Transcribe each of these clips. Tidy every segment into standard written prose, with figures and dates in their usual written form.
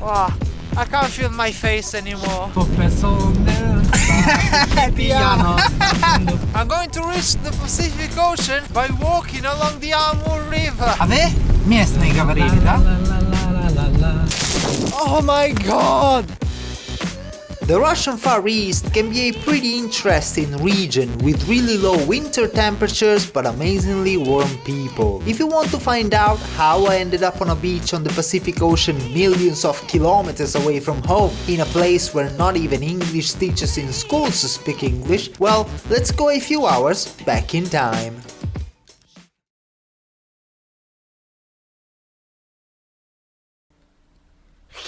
Oh, I can't feel my face anymore. I'm going to reach the Pacific Ocean by walking along the Amur River. А вы местные говорили, да? Oh my god! The Russian Far East can be a pretty interesting region with really low winter temperatures but amazingly warm people. If you want to find out how I ended up on a beach on the Pacific Ocean millions of kilometers away from home, in a place where not even English teachers in schools speak English, well, let's go a few hours back in time.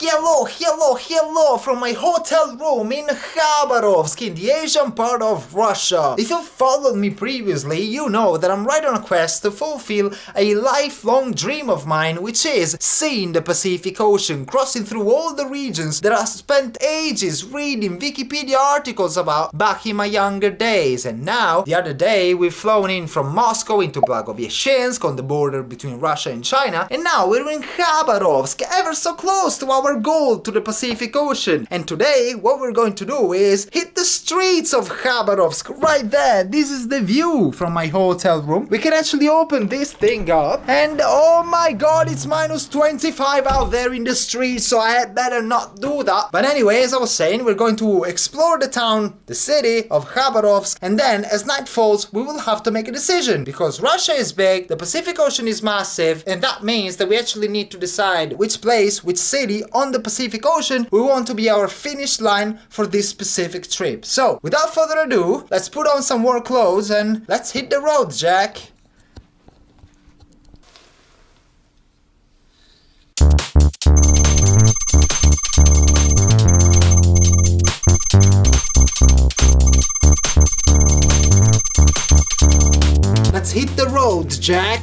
Hello from my hotel room in Khabarovsk in the Asian part of Russia. If you followed me previously, you know that I'm right on a quest to fulfill a lifelong dream of mine, which is seeing the Pacific Ocean, crossing through all the regions that I spent ages reading Wikipedia articles about back in my younger days. And now, the other day, we've flown in from Moscow into Blagoveshchensk on the border between Russia and China, and now we're in Khabarovsk, ever so close to our goal to the Pacific Ocean. And today what we're going to do is hit the streets of Khabarovsk right there. This is the view from my hotel room. We can actually open this thing up and oh my god, it's minus 25 out there in the streets, so I had better not do that. But anyway, as I was saying, we're going to explore the town, the city of Khabarovsk, and then as night falls we will have to make a decision because Russia is big, the Pacific Ocean is massive, and that means that we actually need to decide which place, which city on the Pacific Ocean we want to be our finish line for this specific trip. So, without further ado, let's put on some more clothes and let's hit the road, Jack. Let's hit the road, Jack.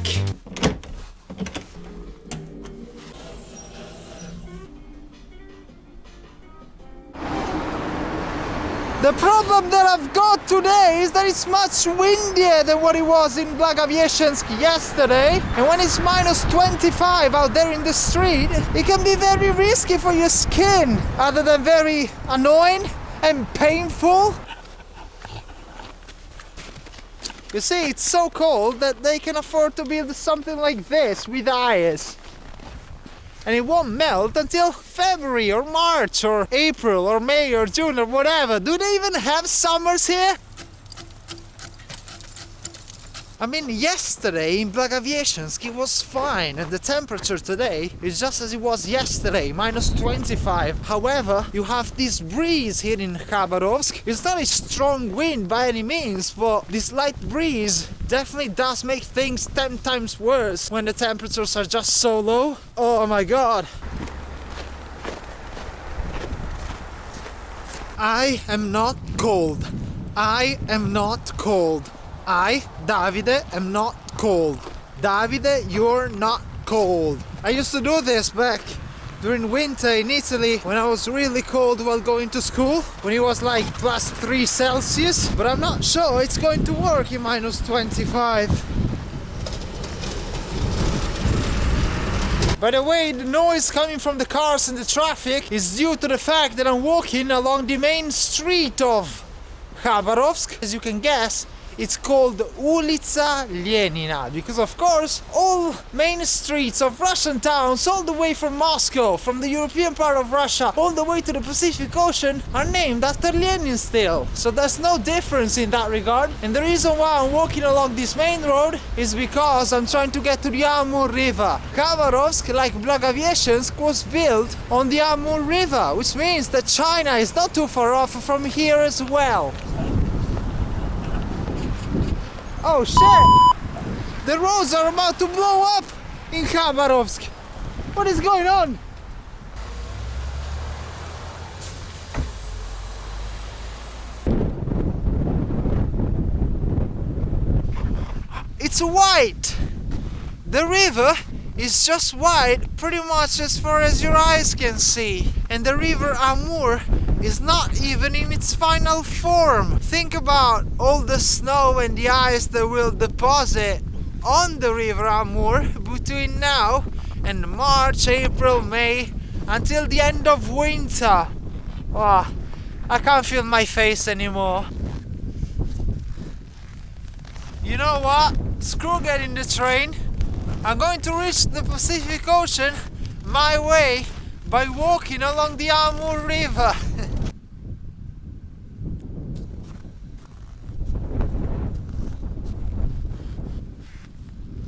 The problem that I've got today is that it's much windier than what it was in Blagoveshchensk yesterday, and when it's minus 25 out there in the street, it can be very risky for your skin, other than very annoying and painful. You see, it's so cold that they can afford to build something like this with ice. And it won't melt until February or March or April or May or June or whatever. Do they even have summers here? I mean, yesterday in Blagoveshchensk it was fine, and the temperature today is just as it was yesterday, minus 25. However, you have this breeze here in Khabarovsk. It's not a strong wind by any means, but this light breeze definitely does make things 10 times worse when the temperatures are just so low. Oh my god. I am not cold. I am not cold. I, Davide, am not cold. Davide, you're not cold. I used to do this back during winter in Italy when I was really cold while going to school, when it was like plus 3 Celsius, but I'm not sure it's going to work in minus 25. By the way, the noise coming from the cars and the traffic is due to the fact that I'm walking along the main street of Khabarovsk. As you can guess, it's called Ulica Lenina, because of course all main streets of Russian towns all the way from Moscow, from the European part of Russia, all the way to the Pacific Ocean are named after Lenin still. So there's no difference in that regard. And the reason why I'm walking along this main road is because I'm trying to get to the Amur River. Khabarovsk, like Blagoveshchensk, was built on the Amur River, which means that China is not too far off from here as well. Oh shit! The roads are about to blow up in Khabarovsk! What is going on? It's white! The river is just white pretty much as far as your eyes can see. And the river Amur is not even in its final form. Think about all the snow and the ice that will deposit on the river Amur between now and March, April, May until the end of winter. Oh, I can't feel my face anymore. You know what? Screw getting the train. I'm going to reach the Pacific Ocean my way by walking along the Amur River.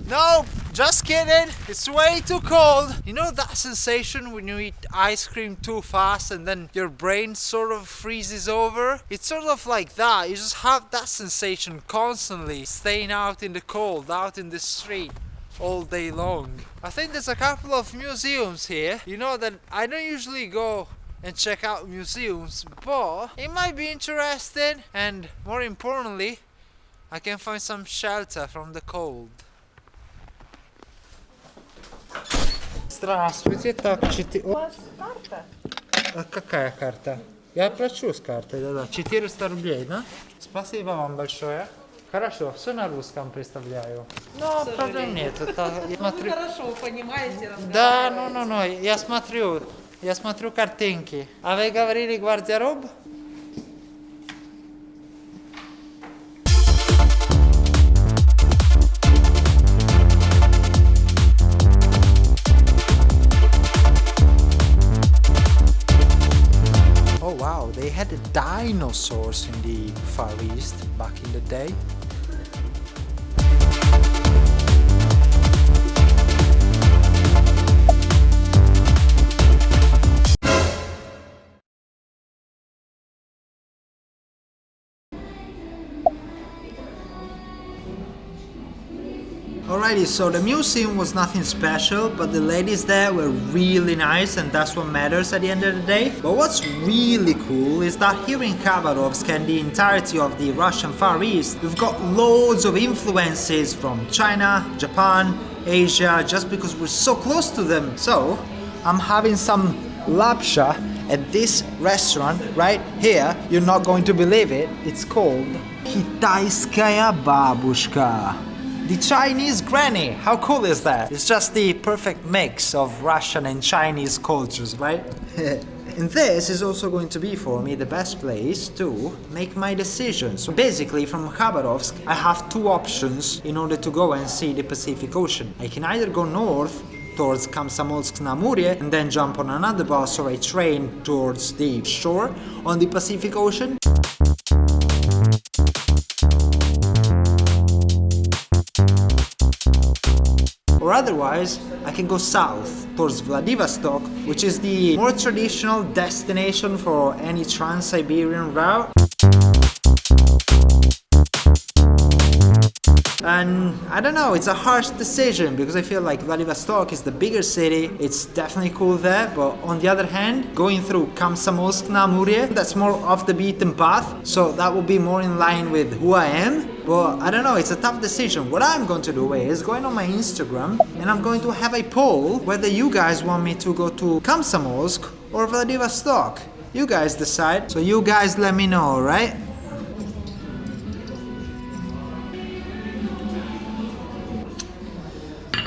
No, just kidding. It's way too cold. You know that sensation when you eat ice cream too fast and then your brain sort of freezes over? It's sort of like that. You just have that sensation constantly, staying out in the cold, out in the street all day long. I think there's a couple of museums here. You know that I don't usually go and check out museums, but it might be interesting, and more importantly, I can find some shelter from the cold. Здравствуйте, так, У вас карта? Какая карта? Я плачу с картой, да-да. 400 рублей, да? Спасибо вам большое. Хорошо, все на русском представляю. Но проблем нет. Я смотрю... Вы хорошо понимаете, Да, ну, я смотрю картинки. А вы говорили гардероб? Oh wow, they had dinosaurs in the Far East back in the day. Alrighty, so the museum was nothing special, but the ladies there were really nice, and that's what matters at the end of the day. But what's really cool is that here in Khabarovsk and the entirety of the Russian Far East, we've got loads of influences from China, Japan, Asia, just because we're so close to them. So, I'm having some lapsha at this restaurant right here. You're not going to believe it. It's called Kitayskaya Babushka. The Chinese granny, how cool is that? It's just the perfect mix of Russian and Chinese cultures, right? And this is also going to be for me the best place to make my decision. So basically from Khabarovsk I have two options in order to go and see the Pacific Ocean. I can either go north towards Komsomolsk-na-Amur and then jump on another bus or a train towards the shore on the Pacific Ocean. Or otherwise, I can go south towards Vladivostok, which is the more traditional destination for any Trans-Siberian route. And I don't know, it's a harsh decision because I feel like Vladivostok is the bigger city, it's definitely cool there, but on the other hand, going through Komsomolsk-na-Amur, that's more off the beaten path, so that will be more in line with who I am. But I don't know, it's a tough decision. What I'm going to do is going on my Instagram and I'm going to have a poll whether you guys want me to go to Komsomolsk or Vladivostok. You guys decide, so you guys let me know, alright?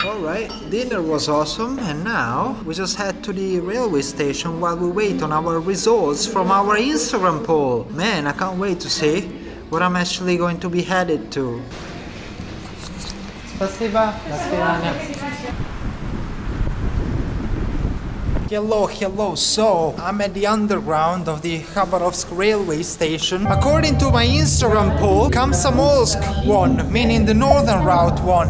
Alright, dinner was awesome, and now we just head to the railway station while we wait on our results from our Instagram poll. Man, I can't wait to see what I'm actually going to be headed to. Спасибо. До свидания. Hello, so I'm at the underground of the Khabarovsk railway station. According to my Instagram poll, Komsomolsk won, meaning the northern route won.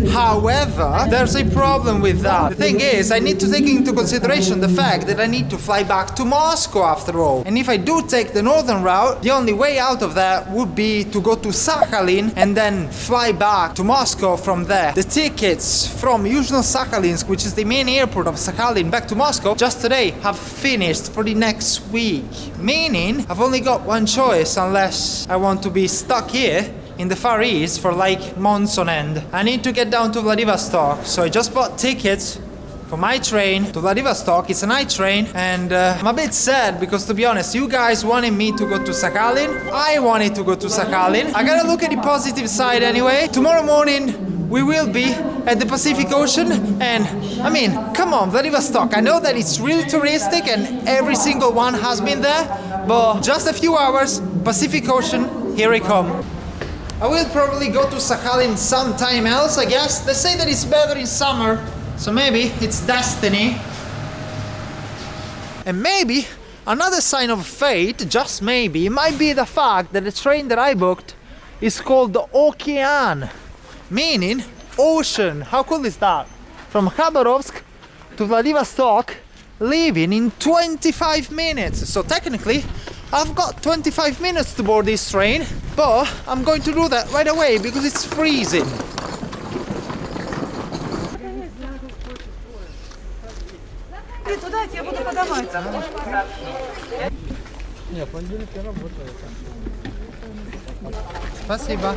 However, there's a problem with that. The thing is, I need to take into consideration the fact that I need to fly back to Moscow after all. And if I do take the northern route, the only way out of that would be to go to Sakhalin and then fly back to Moscow from there. The tickets from Yuzhno-Sakhalinsk, which is the main airport of Sakhalin, back to Moscow, just today have finished for the next week. Meaning, I've only got one choice unless I want to be stuck here in the Far East for like months on end. I need to get down to Vladivostok, so I just bought tickets for my train to Vladivostok. It's a night train, and I'm a bit sad because, to be honest, you guys wanted me to go to Sakhalin. I wanted to go to Sakhalin. I gotta look at the positive side anyway. Tomorrow morning we will be at the Pacific Ocean, and I mean, come on, Vladivostok, I know that it's really touristic and every single one has been there, but just a few hours, Pacific Ocean, here I come. I will probably go to Sakhalin sometime else, I guess. They say that it's better in summer, so maybe it's destiny. And maybe another sign of fate, just maybe, might be the fact that the train that I booked is called the Okean, meaning ocean. How cool is that? From Khabarovsk to Vladivostok, leaving in 25 minutes. So technically, I've got 25 minutes to board this train, but I'm going to do that right away because it's freezing. Спасибо.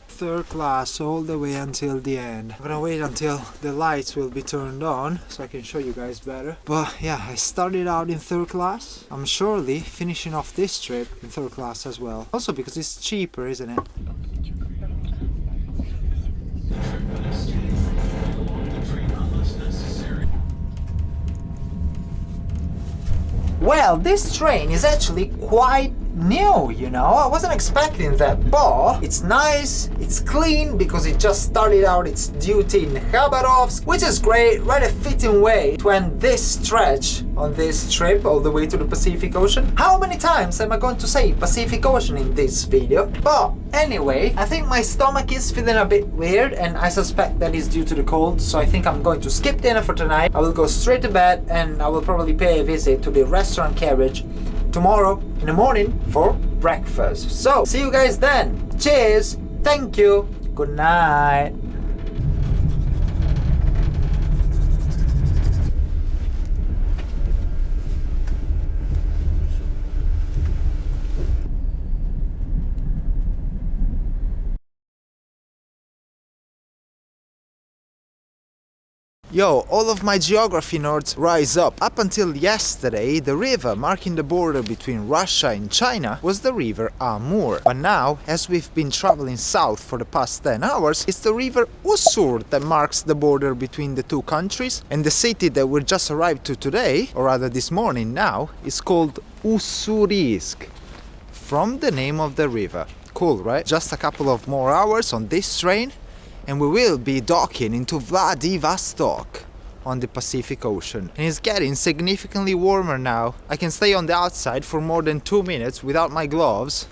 Third class all the way until the end. I'm gonna wait until the lights will be turned on so I can show you guys better. But yeah, I started out in third class. I'm surely finishing off this trip in third class as well. Also because it's cheaper, isn't it? Well, this train is actually quite new, you know. I wasn't expecting that, but it's nice, it's clean because it just started out its duty in Khabarovsk, which is great, right, a fitting way to end this stretch on this trip all the way to the Pacific Ocean. How many times am I going to say Pacific Ocean in this video? But anyway, I think my stomach is feeling a bit weird and I suspect that is due to the cold, so I think I'm going to skip dinner for tonight. I will go straight to bed and I will probably pay a visit to the restaurant carriage tomorrow in the morning for breakfast. So, see you guys then. Cheers. Thank you. Good night. Yo, all of my geography nerds rise up. Up until yesterday, the river marking the border between Russia and China was the river Amur. But now, as we've been traveling south for the past 10 hours, it's the river Ussur that marks the border between the two countries. And the city that we just arrived to today, or rather this morning now, is called Ussurisk, from the name of the river. Cool, right? Just a couple of more hours on this train and we will be docking into Vladivostok on the Pacific Ocean. And it's getting significantly warmer now. I can stay on the outside for more than 2 minutes without my gloves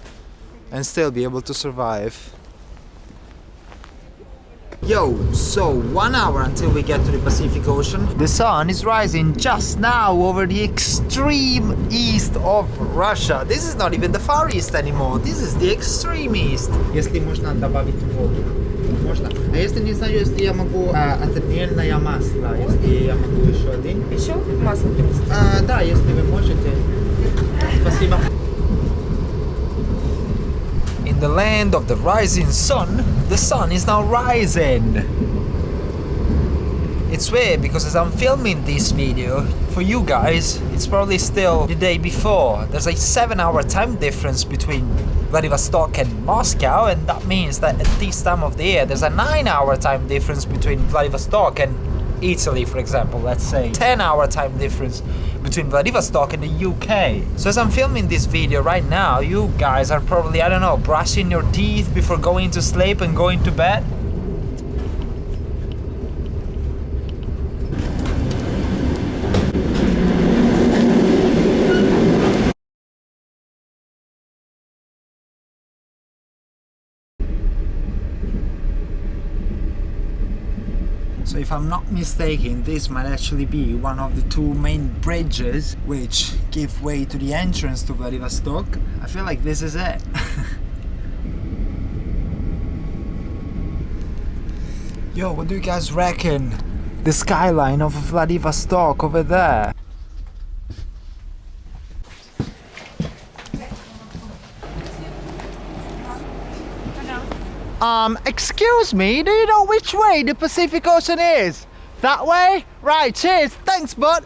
and still be able to survive. Yo, so 1 hour until we get to the Pacific Ocean. The sun is rising just now over the extreme east of Russia. This is not even the far east anymore. This is the extreme east. Если можно добавить воду. Можно. А если не знаю, если я могу отдельное масло, если я могу еще один. Еще масло принести? Да, если вы можете. Спасибо. In the land of the rising sun, the sun is now rising. It's weird because as I'm filming this video, for you guys, it's probably still the day before. There's a 7-hour time difference between Vladivostok and Moscow, and that means that at this time of the year, there's a 9-hour time difference between Vladivostok and Italy, for example, let's say. 10-hour time difference between Vladivostok and the UK. So as I'm filming this video right now, you guys are probably, I don't know, brushing your teeth before going to sleep and going to bed. So if I'm not mistaken, this might actually be one of the 2 main bridges which give way to the entrance to Vladivostok. I feel like this is it. Yo, what do you guys reckon? The skyline of Vladivostok over there. Excuse me, do you know which way the Pacific Ocean is? That way? Right, cheers, thanks bud!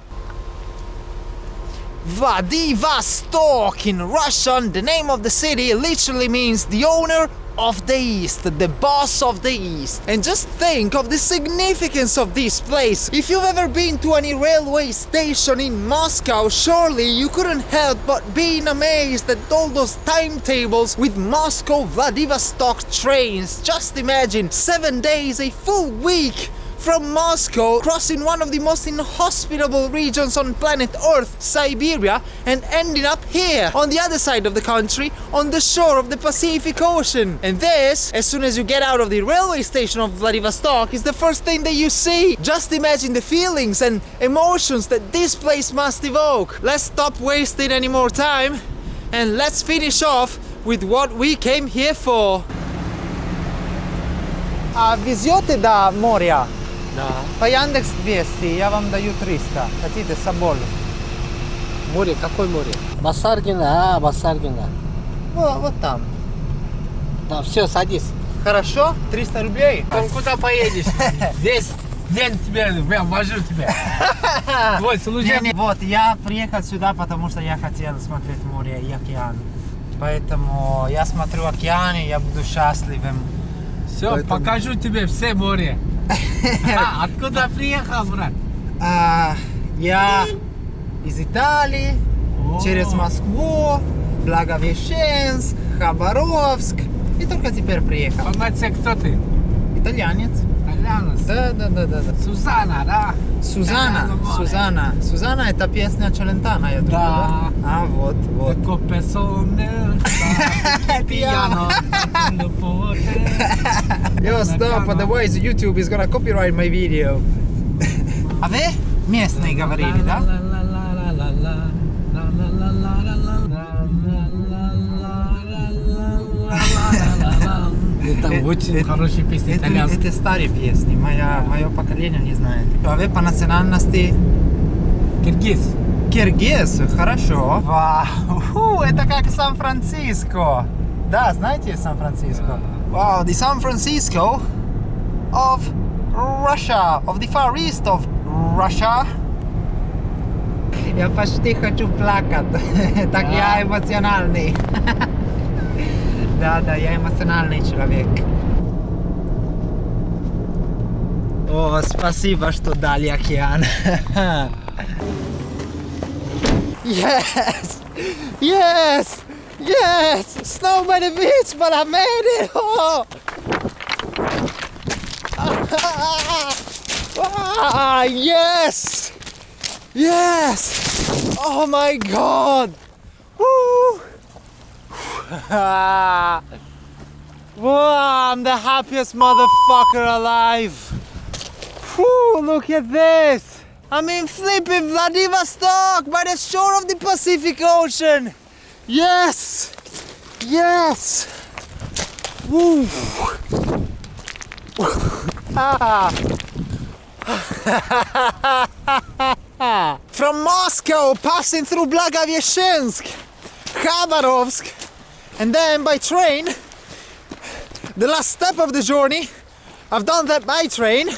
Vladivostok in Russian, the name of the city literally means the owner of the East, the boss of the East. And just think of the significance of this place. If you've ever been to any railway station in Moscow, surely you couldn't help but being amazed at all those timetables with Moscow-Vladivostok trains. Just imagine 7 days, a full week from Moscow, crossing one of the most inhospitable regions on planet Earth, Siberia, and ending up here, on the other side of the country, on the shore of the Pacific Ocean. And this, as soon as you get out of the railway station of Vladivostok, is the first thing that you see. Just imagine the feelings and emotions that this place must evoke. Let's stop wasting any more time, and let's finish off with what we came here for. А везете до моря? Да. По Яндекс 200, я вам даю 300. Хотите соболь? Море, какое море? Басаргина, Басаргина. Вот там. Да, все, садись. Хорошо? 300 рублей? Куда поедешь? Весь день тебе, вожу тебя. Твой служебный. Вот, я приехал сюда, потому что я хотел смотреть море и океан. Поэтому я смотрю океан, и я буду счастливым. Все, Поэтому... покажу тебе все море. Откуда приехал, брат? Я из Италии, через Москву, Благовещенск, Хабаровск. И только теперь приехал. Помните, кто ты? Итальянец. Итальянец? Да. Сузана, да? Сузана это песня Челентано, я думаю, Да. А, вот. Yo, stop, otherwise YouTube is gonna copyright my video. А вы местные говорили, да? Это очень хорошие песни итальянские. Это старые песни, мое поколение не знает. А вы по национальности? Киргиз. Киргиз, хорошо. Вау, это как Сан-Франциско. Да, знаете Сан-Франциско? Wow, the San Francisco of Russia, of the Far East of Russia. Я почти хочу плакать. Так я эмоциональный. Да, я эмоциональный человек. О, спасибо, что дали океан. Yes! Snow by the beach, but I made it! Oh! Yes! Oh my god! Woo! Whoa, I'm the happiest motherfucker alive! Whew, look at this! I'm in flipping Vladivostok by the shore of the Pacific Ocean! Yes! Woo! From Moscow, passing through Blagoveshchensk, Khabarovsk, and then by train, the last step of the journey, I've done that by train,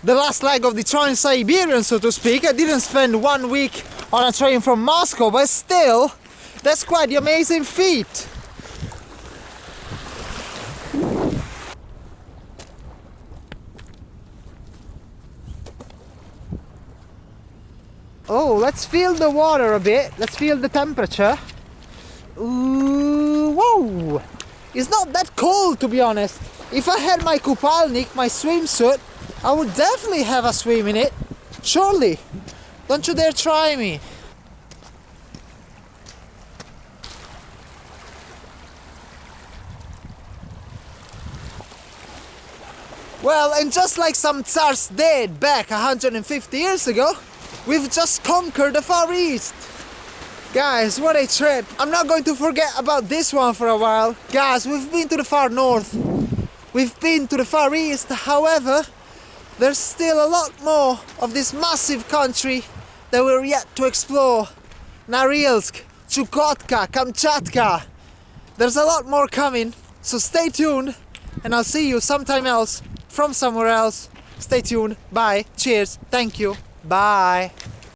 the last leg of the Trans-Siberian, so to speak. I didn't spend 1 week on a train from Moscow, but still, that's quite the amazing feat. Oh, let's feel the water a bit. Let's feel the temperature. Ooh, whoa! It's not that cold, to be honest. If I had my kupalnik, my swimsuit, I would definitely have a swim in it. Surely. Don't you dare try me. Well, and just like some Tsars did back 150 years ago, we've just conquered the Far East. Guys, what a trip. I'm not going to forget about this one for a while. Guys, we've been to the far north. We've been to the Far East. However, there's still a lot more of this massive country that we're yet to explore. Norilsk, Chukotka, Kamchatka. There's a lot more coming, so stay tuned, and I'll see you sometime else from somewhere else. Stay tuned. Bye. Cheers. Thank you. Bye.